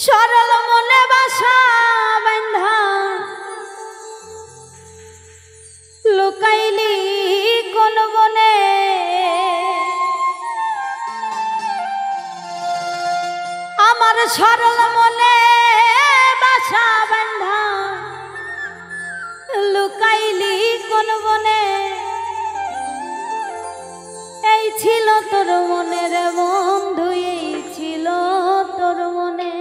সরল মনে বাসা বাঁধা লুকাইলি কোন বনে, আমার সরল মনে বাসা বাঁধা লুকাইলি কোন বনে। এই ছিল তোর মনের বন্ধু, এই ছিল তোর মনে।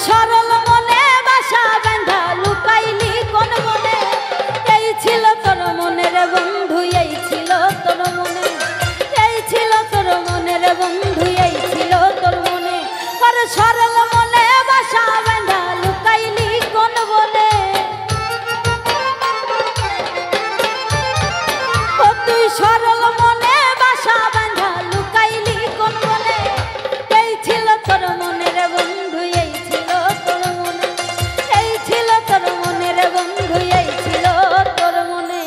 সরল মনে বাসা বাঁধা লুকাইলি কোন বনে। এই ছিল তোর মনের বন্ধু, এই ছিল তোর মনে। এই ছিল তোর মনের বন্ধু, এই ছিল তোর মনে। আর সরল মনে বাসা বাঁধা লুকাইলি কোন বনে। ও তুই সরল মনে বাসা বাঁধা লুকাইলি কোন বনে। এই ছিল তোর মনের বন্ধু, এই ছিল তোর মনে। এই ছিল তোর মনের বন্ধু, এই ছিল তোর মনে।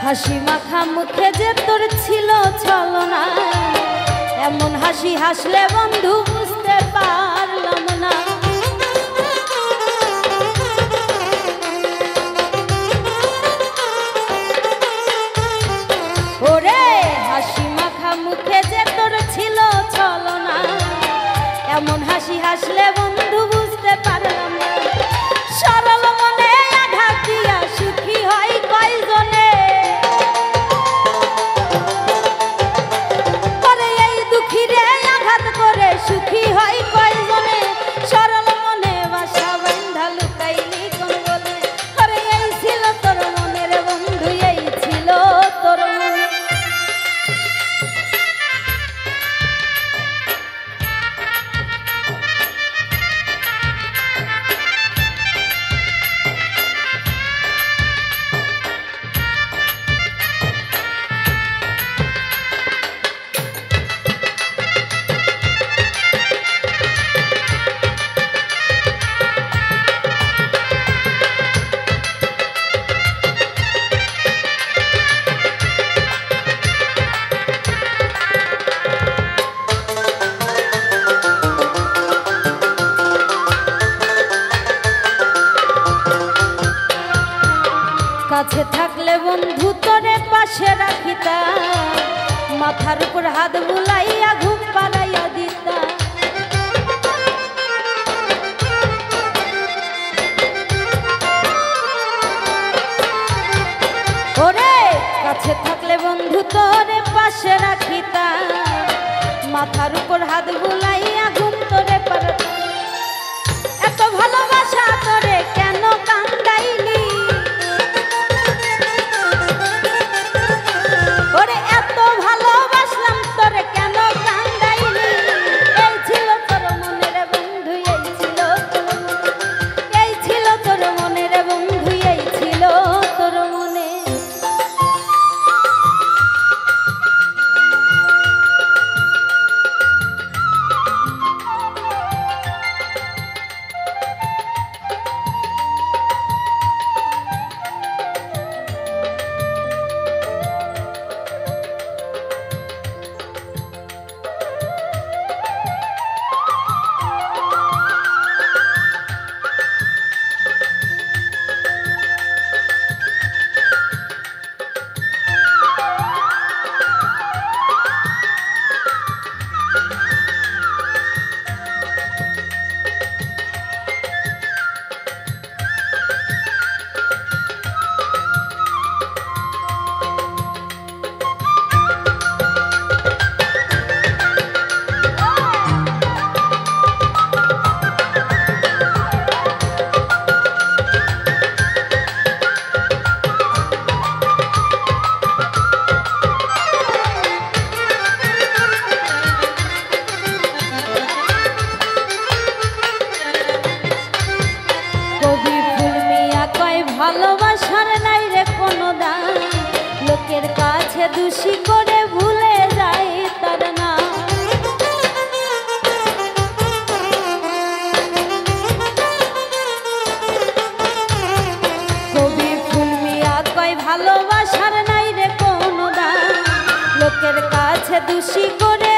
হাসি মাখা মুখে যে তোর ছিল ছলনা, এমন হাসি হাসলে বন্ধু বুঝতে পারলাম না। ওরে হাসি মাখা মুখে যে তোর ছিল ছলনা, এমন হাসি হাসলে বন্ধু বুঝতে পারলাম না। সরল মনে আঘাত দিয়া সুখী হয় কয়জনে। সুখী হয় কয়জনে। সরল মনে বাসা বাঁধা লুকাইলি কোন বনে। আরে এই ছিল তোর মনের বন্ধু, এই ছিল তোর মনে। কাছে থাকলে বন্ধু তোরে পাশে রাখিতা, মাথার উপর হাত বুলাইয়া ঘুম পাড়াইয়া দিতা। ওরে কাছে থাকলে বন্ধু তোরে পাশে রাখিতা, মাথার উপর হাত বুলাইয়া ঘুম তোরে পাড়াইতা। এত ভালোবাসা তোরে কেন কান্দাইলি। ওরে এত ভালোবাসলাম তোরে কেন কান্দাইলি। এই ছিল তোর মনের বন্ধু, এই ছিল তোর মনে। এই ছিল তোর মনের বন্ধু, এই ছিল তোর মনে। লোকের কাছে দোষী করে ভুলে যাই তার নাম। কবি ফুল মিয়া কয় ভালোবাসার নাই রে কোনো দাম, লোকের কাছে দোষী করে